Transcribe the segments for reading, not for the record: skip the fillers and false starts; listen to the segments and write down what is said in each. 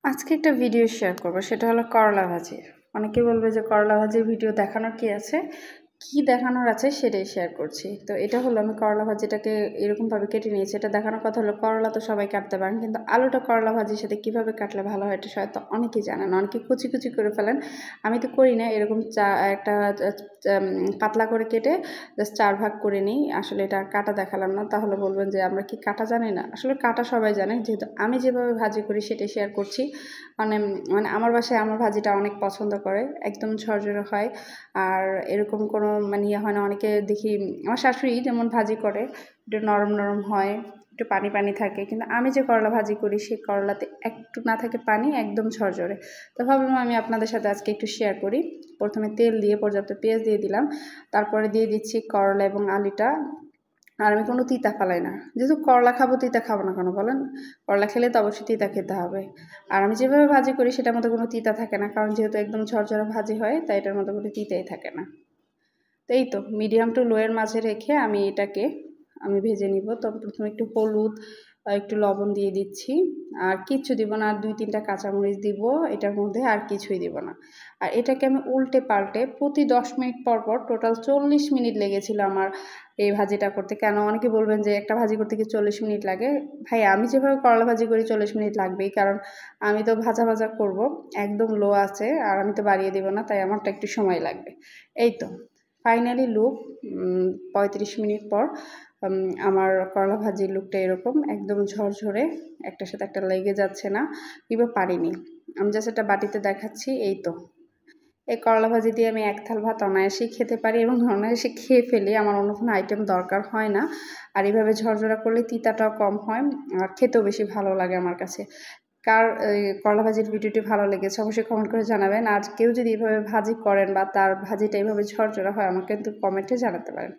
আজকে একটা video share করব, সেটা হলো করলা ভাজি। অনেকে বলবে যে করলা ভাজির ভিডিও দেখানোর কি আছে, কি দেখানোর আছে সেটাই শেয়ার করছি। তো এটা হলো আমি করলা ভাজিটাকে এরকমভাবে কেটে নিয়েছি। এটা দেখানোর কথা হলো করলা তো সবাই কাটতে পারেন, কিন্তু আলুটা করলা ভাজির সাথে কীভাবে কাটলে ভালো হয় এটা হয়তো অনেকেই জানেন, অনেকে কুচি কুচি করে ফেলেন। আমি তো করি না, এরকম একটা পাতলা করে কেটে জাস্ট 4 ভাগ করে নিই। আসলে এটা কাটা দেখালাম না, তাহলে বলবেন যে আমরা কি কাটা জানি না। আসলে কাটা সবাই জানে, যেহেতু আমি যেভাবে ভাজি করি সেটাই শেয়ার করছি। মানে মানে আমার বাসায় আমার ভাজিটা অনেক পছন্দ করে, একদম ঝরঝরে হয়। আর এরকম কোনো ইয়ে হয় না। অনেকে দেখি আমার শাশুড়ি যেমন ভাজি করে একটু নরম নরম হয়, একটু পানি পানি থাকে, কিন্তু আমি যে করলা ভাজি করি সেই করলাতে একটু না থাকে পানি, একদম ঝরঝরে। তো ভাবলাম আমি আপনাদের সাথে আজকে একটু শেয়ার করি। প্রথমে তেল দিয়ে পর্যাপ্ত পেঁয়াজ দিয়ে দিলাম, তারপরে দিয়ে দিচ্ছি করলা এবং আলুটা। আর আমি কোনো তিতা ফেলাই না, যেহেতু করলা খাবো, তিতা খাবো না কেন বলেন? করলা খেলে তো অবশ্যই তিতা খেতে হবে। আর আমি যেভাবে ভাজি করি সেটার মধ্যে কোনো তিতা থাকে না, কারণ যেহেতু একদম ঝরঝরে ভাজি হয়, তাই এটার মধ্যে কোনো তিতাই থাকে না। তো এই তো মিডিয়াম টু লোয়ের মাঝে রেখে আমি এটাকে ভেজে নিব। তো প্রথমে একটু হলুদ, একটু লবণ দিয়ে দিচ্ছি। আর কিচ্ছু দিব না, আর 2-3টা কাঁচামরিচ দিব এটার মধ্যে, আর কিছুই দিব না। আর এটাকে আমি উল্টে পাল্টে প্রতি 10 মিনিট পর পর, টোটাল 40 মিনিট লেগেছিল আমার এই ভাজিটা করতে। কেন অনেকে বলবেন যে একটা ভাজি করতে কি 40 মিনিট লাগে? ভাই আমি যেভাবে করলা ভাজি করি 40 মিনিট লাগবেই, কারণ আমি তো ভাজা ভাজা করব, একদম লো আছে, আর আমি তো বাড়িয়ে দেবো না, তাই আমারটা একটু সময় লাগবে। এই তো ফাইনালি লুক 35 মিনিট পর আমার করলা ভাজির লুকটা এরকম, একদম ঝরঝরে, একটার সাথে একটা লেগে যাচ্ছে না, কিংবা পারিনি। আমি জাস্ট একটা বাটিতে দেখাচ্ছি। এই তো এই করলা ভাজি দিয়ে আমি এক থাল ভাত অনায়াসেই খেতে পারি, এবং অনায়াসে খেয়ে ফেলি, আমার অন্য কোনো আইটেম দরকার হয় না। আর এইভাবে ঝরঝরা করলে তিতাটাও কম হয়, আর খেতেও বেশি ভালো লাগে আমার কাছে। কার করলা ভাজির ভিডিওটি ভালো লেগেছে অবশ্যই কমেন্ট করে জানাবেন। আর কেউ যদি এভাবে ভাজি করেন বা তার ভাজিটা এইভাবে ঝরঝরা হয়, আমাকে কিন্তু কমেন্টে জানাতে পারেন।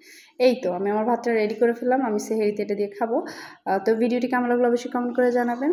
এই তো আমি আমার ভাতটা রেডি করে ফেললাম, আমি সেহরিতে এটা দিয়ে খাবো। তো ভিডিওটি কেমন লাগলো অবশ্যই কমেন্ট করে জানাবেন।